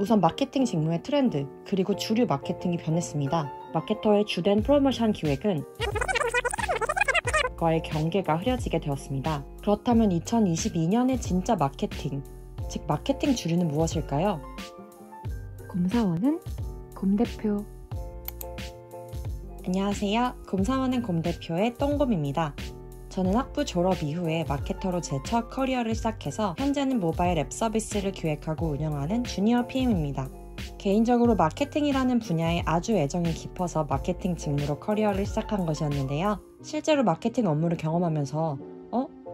우선 마케팅 직무의 트렌드, 그리고 주류 마케팅이 변했습니다. 마케터의 주된 프로모션 기획은 과의 경계가 흐려지게 되었습니다. 그렇다면 2022년의 진짜 마케팅, 즉 마케팅 주류는 무엇일까요? 곰사원은 곰대표. 안녕하세요. 곰사원은 곰대표의 똥곰입니다. 저는 학부 졸업 이후에 마케터로 제 첫 커리어를 시작해서 현재는 모바일 앱 서비스를 기획하고 운영하는 주니어 PM입니다. 개인적으로 마케팅이라는 분야에 아주 애정이 깊어서 마케팅 직무로 커리어를 시작한 것이었는데요. 실제로 마케팅 업무를 경험하면서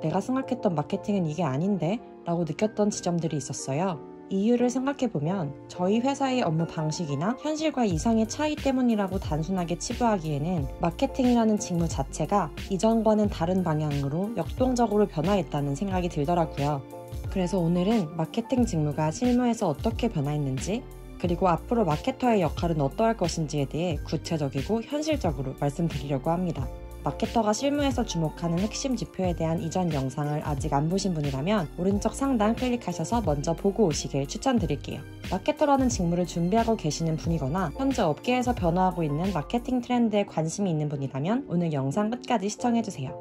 내가 생각했던 마케팅은 이게 아닌데? 라고 느꼈던 지점들이 있었어요. 이유를 생각해보면 저희 회사의 업무 방식이나 현실과 이상의 차이 때문이라고 단순하게 치부하기에는 마케팅이라는 직무 자체가 이전과는 다른 방향으로 역동적으로 변화했다는 생각이 들더라고요. 그래서 오늘은 마케팅 직무가 실무에서 어떻게 변화했는지, 그리고 앞으로 마케터의 역할은 어떠할 것인지에 대해 구체적이고 현실적으로 말씀드리려고 합니다. 마케터가 실무에서 주목하는 핵심 지표에 대한 이전 영상을 아직 안 보신 분이라면 오른쪽 상단 클릭하셔서 먼저 보고 오시길 추천드릴게요. 마케터라는 직무를 준비하고 계시는 분이거나 현재 업계에서 변화하고 있는 마케팅 트렌드에 관심이 있는 분이라면 오늘 영상 끝까지 시청해주세요.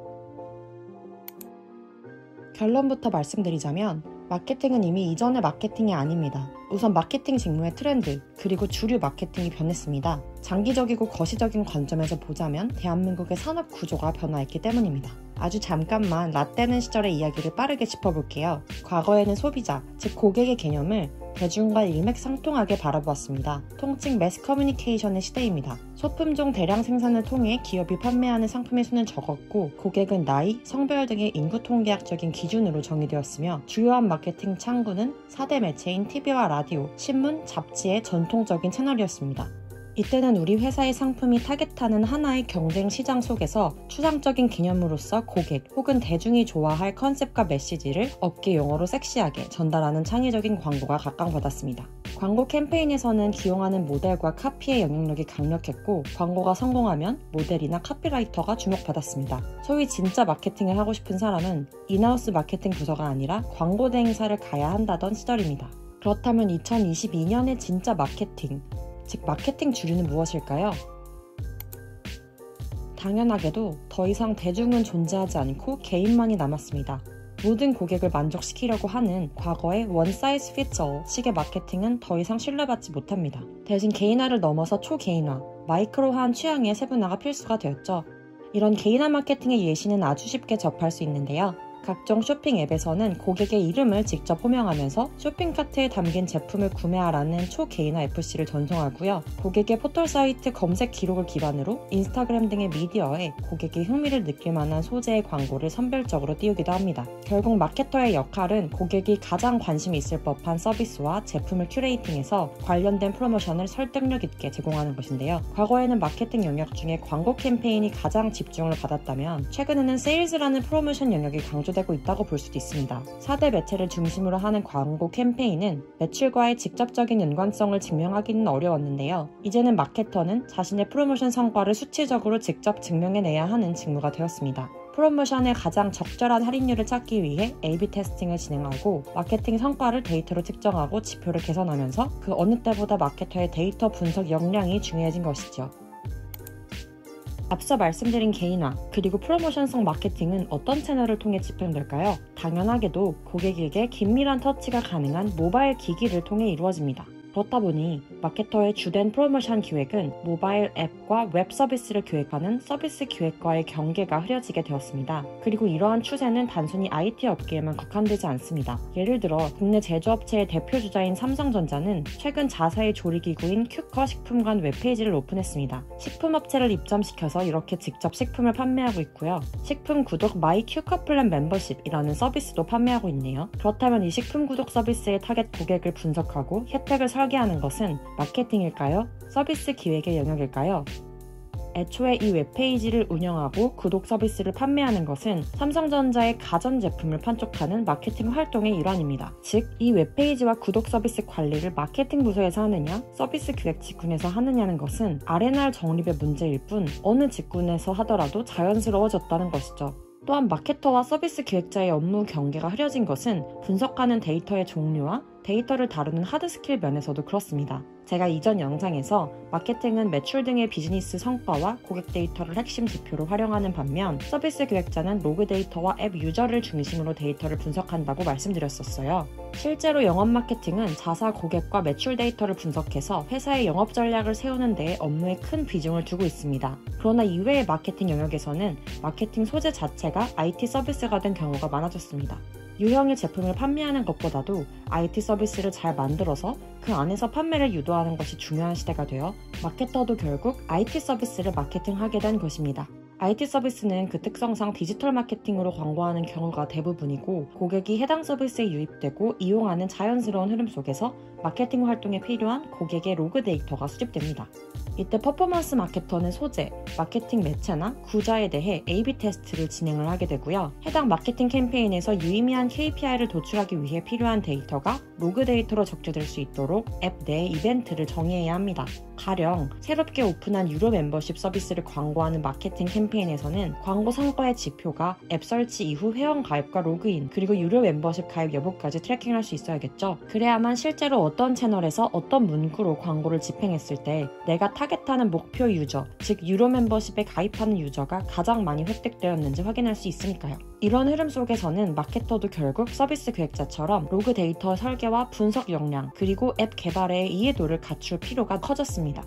결론부터 말씀드리자면 마케팅은 이미 이전의 마케팅이 아닙니다. 우선 마케팅 직무의 트렌드, 그리고 주류 마케팅이 변했습니다. 장기적이고 거시적인 관점에서 보자면 대한민국의 산업 구조가 변화했기 때문입니다. 아주 잠깐만 라떼는 시절의 이야기를 빠르게 짚어볼게요. 과거에는 소비자, 즉 고객의 개념을 대중과 일맥상통하게 바라보았습니다. 통칭 매스 커뮤니케이션의 시대입니다. 소품종 대량 생산을 통해 기업이 판매하는 상품의 수는 적었고 고객은 나이, 성별 등의 인구 통계학적인 기준으로 정의되었으며 주요한 마케팅 창구는 4대 매체인 TV와 라디오, 신문, 잡지의 전통적인 채널이었습니다. 이때는 우리 회사의 상품이 타겟하는 하나의 경쟁 시장 속에서 추상적인 개념으로서 고객 혹은 대중이 좋아할 컨셉과 메시지를 업계 용어로 섹시하게 전달하는 창의적인 광고가 각광받았습니다. 광고 캠페인에서는 기용하는 모델과 카피의 영향력이 강력했고 광고가 성공하면 모델이나 카피라이터가 주목받았습니다. 소위 진짜 마케팅을 하고 싶은 사람은 인하우스 마케팅 부서가 아니라 광고 대행사를 가야 한다던 시절입니다. 그렇다면 2022년의 진짜 마케팅, 즉 마케팅 주류는 무엇일까요? 당연하게도 더 이상 대중은 존재하지 않고 개인만이 남았습니다. 모든 고객을 만족시키려고 하는 과거의 one size fits all 식의 마케팅은 더 이상 신뢰받지 못합니다. 대신 개인화를 넘어서 초개인화, 마이크로화한 취향의 세분화가 필수가 되었죠. 이런 개인화 마케팅의 예시는 아주 쉽게 접할 수 있는데요. 각종 쇼핑 앱에서는 고객의 이름을 직접 호명하면서 쇼핑카트에 담긴 제품을 구매하라는 초개인화 FC를 전송하고요. 고객의 포털사이트 검색 기록을 기반으로 인스타그램 등의 미디어에 고객이 흥미를 느낄 만한 소재의 광고를 선별적으로 띄우기도 합니다. 결국 마케터의 역할은 고객이 가장 관심이 있을 법한 서비스와 제품을 큐레이팅해서 관련된 프로모션을 설득력 있게 제공하는 것인데요. 과거에는 마케팅 영역 중에 광고 캠페인이 가장 집중을 받았다면 최근에는 세일즈라는 프로모션 영역이 강조되고 있다고 볼 수도 있습니다. 4대 매체를 중심으로 하는 광고 캠페인은 매출과의 직접적인 연관성을 증명하기는 어려웠는데요. 이제는 마케터는 자신의 프로모션 성과를 수치적으로 직접 증명해내야 하는 직무가 되었습니다. 프로모션의 가장 적절한 할인율을 찾기 위해 A/B 테스팅을 진행하고 마케팅 성과를 데이터로 측정하고 지표를 개선하면서 그 어느 때보다 마케터의 데이터 분석 역량이 중요해진 것이죠. 앞서 말씀드린 개인화, 그리고 프로모션성 마케팅은 어떤 채널을 통해 집행될까요? 당연하게도 고객에게 긴밀한 터치가 가능한 모바일 기기를 통해 이루어집니다. 그렇다 보니 마케터의 주된 프로모션 기획은 모바일 앱과 웹 서비스를 기획하는 서비스 기획과의 경계가 흐려지게 되었습니다. 그리고 이러한 추세는 단순히 IT 업계에만 국한되지 않습니다. 예를 들어 국내 제조업체의 대표 주자인 삼성전자는 최근 자사의 조리기구인 큐커 식품관 웹페이지를 오픈했습니다. 식품업체를 입점시켜서 이렇게 직접 식품을 판매하고 있고요. 식품 구독 마이 큐커 플랜 멤버십이라는 서비스도 판매하고 있네요. 그렇다면 이 식품 구독 서비스의 타겟 고객을 분석하고 혜택을 설계하는 것은 마케팅일까요? 서비스 기획의 영역일까요? 애초에 이 웹페이지를 운영하고 구독 서비스를 판매하는 것은 삼성전자의 가전제품을 판촉하는 마케팅 활동의 일환입니다. 즉, 이 웹페이지와 구독 서비스 관리를 마케팅 부서에서 하느냐, 서비스 기획 직군에서 하느냐는 것은 R&R 정립의 문제일 뿐 어느 직군에서 하더라도 자연스러워졌다는 것이죠. 또한 마케터와 서비스 기획자의 업무 경계가 흐려진 것은 분석하는 데이터의 종류와 데이터를 다루는 하드스킬 면에서도 그렇습니다. 제가 이전 영상에서 마케팅은 매출 등의 비즈니스 성과와 고객 데이터를 핵심 지표로 활용하는 반면 서비스 기획자는 로그 데이터와 앱 유저를 중심으로 데이터를 분석한다고 말씀드렸었어요. 실제로 영업 마케팅은 자사 고객과 매출 데이터를 분석해서 회사의 영업 전략을 세우는 데에 업무에 큰 비중을 두고 있습니다. 그러나 이외의 마케팅 영역에서는 마케팅 소재 자체가 IT 서비스가 된 경우가 많아졌습니다. 유형의 제품을 판매하는 것보다도 IT 서비스를 잘 만들어서 그 안에서 판매를 유도하는 것이 중요한 시대가 되어 마케터도 결국 IT 서비스를 마케팅하게 된 것입니다. IT 서비스는 그 특성상 디지털 마케팅으로 광고하는 경우가 대부분이고 고객이 해당 서비스에 유입되고 이용하는 자연스러운 흐름 속에서 마케팅 활동에 필요한 고객의 로그 데이터가 수집됩니다. 이때 퍼포먼스 마케터는 소재, 마케팅 매체나 구자에 대해 A/B 테스트를 진행을 하게 되고요. 해당 마케팅 캠페인에서 유의미한 KPI를 도출하기 위해 필요한 데이터가 로그 데이터로 적재될 수 있도록 앱 내 이벤트를 정의해야 합니다. 가령 새롭게 오픈한 유료 멤버십 서비스를 광고하는 마케팅 캠페인에서는 광고 성과의 지표가 앱 설치 이후 회원 가입과 로그인, 그리고 유료 멤버십 가입 여부까지 트래킹할 수 있어야겠죠. 그래야만 실제로 어떤 채널에서 어떤 문구로 광고를 집행했을 때 내가 타겟하는 목표 유저, 즉 유료 멤버십에 가입하는 유저가 가장 많이 획득되었는지 확인할 수 있으니까요. 이런 흐름 속에서는 마케터도 결국 서비스 기획자처럼 로그 데이터 설계와 분석 역량, 그리고 앱 개발의 이해도를 갖출 필요가 커졌습니다.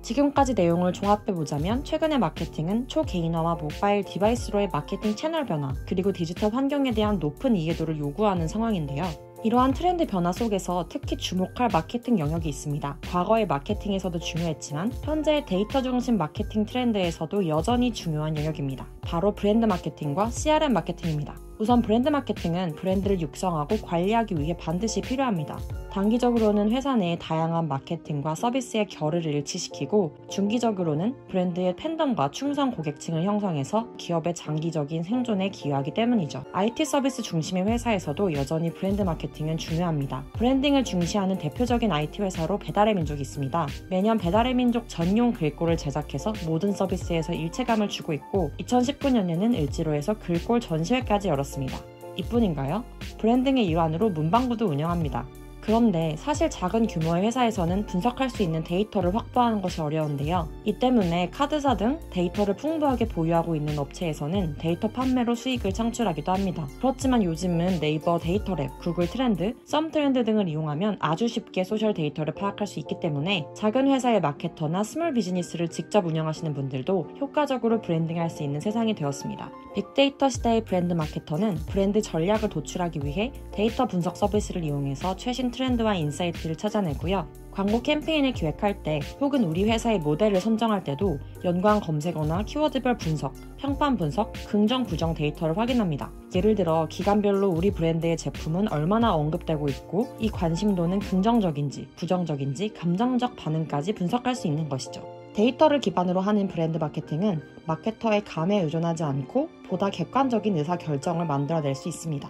지금까지 내용을 종합해보자면 최근의 마케팅은 초개인화와 모바일 디바이스로의 마케팅 채널 변화, 그리고 디지털 환경에 대한 높은 이해도를 요구하는 상황인데요. 이러한 트렌드 변화 속에서 특히 주목할 마케팅 영역이 있습니다. 과거의 마케팅에서도 중요했지만 현재의 데이터 중심 마케팅 트렌드에서도 여전히 중요한 영역입니다. 바로 브랜드 마케팅과 CRM 마케팅입니다. 우선 브랜드 마케팅은 브랜드를 육성하고 관리하기 위해 반드시 필요합니다. 단기적으로는 회사 내의 다양한 마케팅과 서비스의 결을 일치시키고 중기적으로는 브랜드의 팬덤과 충성 고객층을 형성해서 기업의 장기적인 생존에 기여하기 때문이죠. IT 서비스 중심의 회사에서도 여전히 브랜드 마케팅은 중요합니다. 브랜딩을 중시하는 대표적인 IT 회사로 배달의 민족이 있습니다. 매년 배달의 민족 전용 글꼴을 제작해서 모든 서비스에서 일체감을 주고 있고 2019년에는 을지로에서 글꼴 전시회까지 열었습니다. 이뿐인가요? 브랜딩의 일환으로 문방구도 운영합니다. 그런데 사실 작은 규모의 회사에서는 분석할 수 있는 데이터를 확보하는 것이 어려운데요. 이 때문에 카드사 등 데이터를 풍부하게 보유하고 있는 업체에서는 데이터 판매로 수익을 창출하기도 합니다. 그렇지만 요즘은 네이버 데이터랩, 구글 트렌드, 썸트렌드 등을 이용하면 아주 쉽게 소셜 데이터를 파악할 수 있기 때문에 작은 회사의 마케터나 스몰 비즈니스를 직접 운영하시는 분들도 효과적으로 브랜딩할 수 있는 세상이 되었습니다. 빅데이터 시대의 브랜드 마케터는 브랜드 전략을 도출하기 위해 데이터 분석 서비스를 이용해서 최신 트렌드와 인사이트를 찾아내고요. 광고 캠페인을 기획할 때 혹은 우리 회사의 모델을 선정할 때도 연관 검색어나 키워드별 분석, 평판 분석, 긍정, 부정 데이터를 확인합니다. 예를 들어 기간별로 우리 브랜드의 제품은 얼마나 언급되고 있고 이 관심도는 긍정적인지, 부정적인지, 감정적 반응까지 분석할 수 있는 것이죠. 데이터를 기반으로 하는 브랜드 마케팅은 마케터의 감에 의존하지 않고 보다 객관적인 의사결정을 만들어낼 수 있습니다.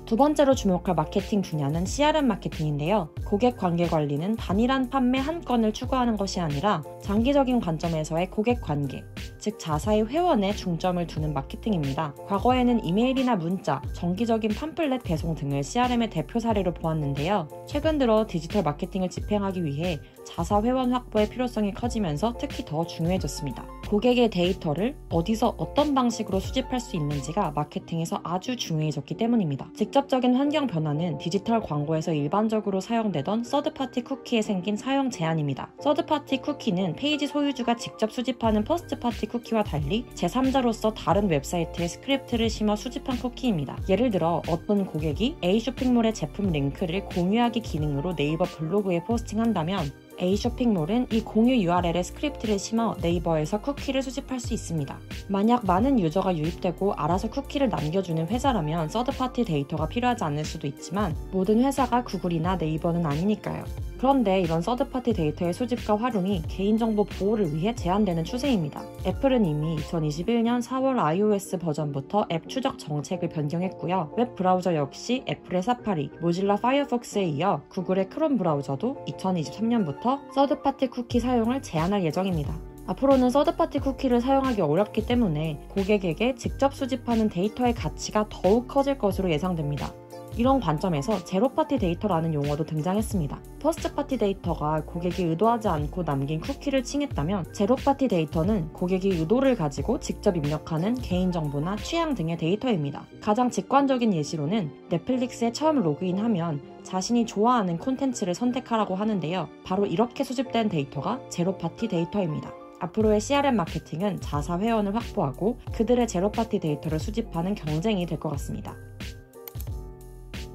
두 번째로 주목할 마케팅 분야는 CRM 마케팅인데요. 고객 관계 관리는 단일한 판매 한 건을 추구하는 것이 아니라 장기적인 관점에서의 고객 관계, 즉 자사의 회원에 중점을 두는 마케팅입니다. 과거에는 이메일이나 문자, 정기적인 팜플렛 배송 등을 CRM의 대표 사례로 보았는데요. 최근 들어 디지털 마케팅을 집행하기 위해 자사 회원 확보의 필요성이 커지면서 특히 더 중요해졌습니다. 고객의 데이터를 어디서 어떤 방식으로 수집할 수 있는지가 마케팅에서 아주 중요해졌기 때문입니다. 직접적인 환경 변화는 디지털 광고에서 일반적으로 사용되던 서드파티 쿠키에 생긴 사용 제한입니다. 서드파티 쿠키는 페이지 소유주가 직접 수집하는 퍼스트파티 쿠키와 달리 제3자로서 다른 웹사이트에 스크립트를 심어 수집한 쿠키입니다. 예를 들어 어떤 고객이 A 쇼핑몰의 제품 링크를 공유하기 기능으로 네이버 블로그에 포스팅한다면 A 쇼핑몰은 이 공유 URL에 스크립트를 심어 네이버에서 쿠키를 수집할 수 있습니다. 만약 많은 유저가 유입되고 알아서 쿠키를 남겨주는 회사라면 서드파티 데이터가 필요하지 않을 수도 있지만 모든 회사가 구글이나 네이버는 아니니까요. 그런데 이런 서드파티 데이터의 수집과 활용이 개인정보 보호를 위해 제한되는 추세입니다. 애플은 이미 2021년 4월 iOS 버전부터 앱 추적 정책을 변경했고요. 웹 브라우저 역시 애플의 사파리, 모질라 파이어폭스에 이어 구글의 크롬 브라우저도 2023년부터 서드파티 쿠키 사용을 제한할 예정입니다. 앞으로는 서드파티 쿠키를 사용하기 어렵기 때문에 고객에게 직접 수집하는 데이터의 가치가 더욱 커질 것으로 예상됩니다. 이런 관점에서 제로파티 데이터라는 용어도 등장했습니다. 퍼스트파티 데이터가 고객이 의도하지 않고 남긴 쿠키를 칭했다면 제로파티 데이터는 고객이 의도를 가지고 직접 입력하는 개인정보나 취향 등의 데이터입니다. 가장 직관적인 예시로는 넷플릭스에 처음 로그인하면 자신이 좋아하는 콘텐츠를 선택하라고 하는데요. 바로 이렇게 수집된 데이터가 제로파티 데이터입니다. 앞으로의 CRM 마케팅은 자사 회원을 확보하고 그들의 제로파티 데이터를 수집하는 경쟁이 될 것 같습니다.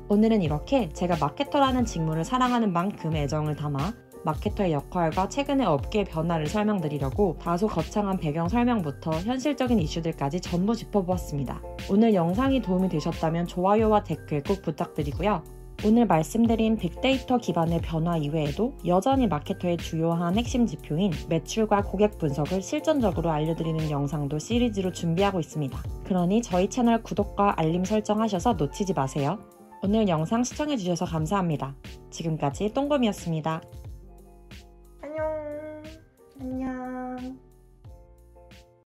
오늘은 이렇게 제가 마케터라는 직무를 사랑하는 만큼 애정을 담아 마케터의 역할과 최근의 업계의 변화를 설명드리려고 다소 거창한 배경 설명부터 현실적인 이슈들까지 전부 짚어보았습니다. 오늘 영상이 도움이 되셨다면 좋아요와 댓글 꼭 부탁드리고요. 오늘 말씀드린 빅데이터 기반의 변화 이외에도 여전히 마케터의 주요한 핵심 지표인 매출과 고객 분석을 실전적으로 알려드리는 영상도 시리즈로 준비하고 있습니다. 그러니 저희 채널 구독과 알림 설정하셔서 놓치지 마세요. 오늘 영상 시청해주셔서 감사합니다. 지금까지 똥곰이었습니다.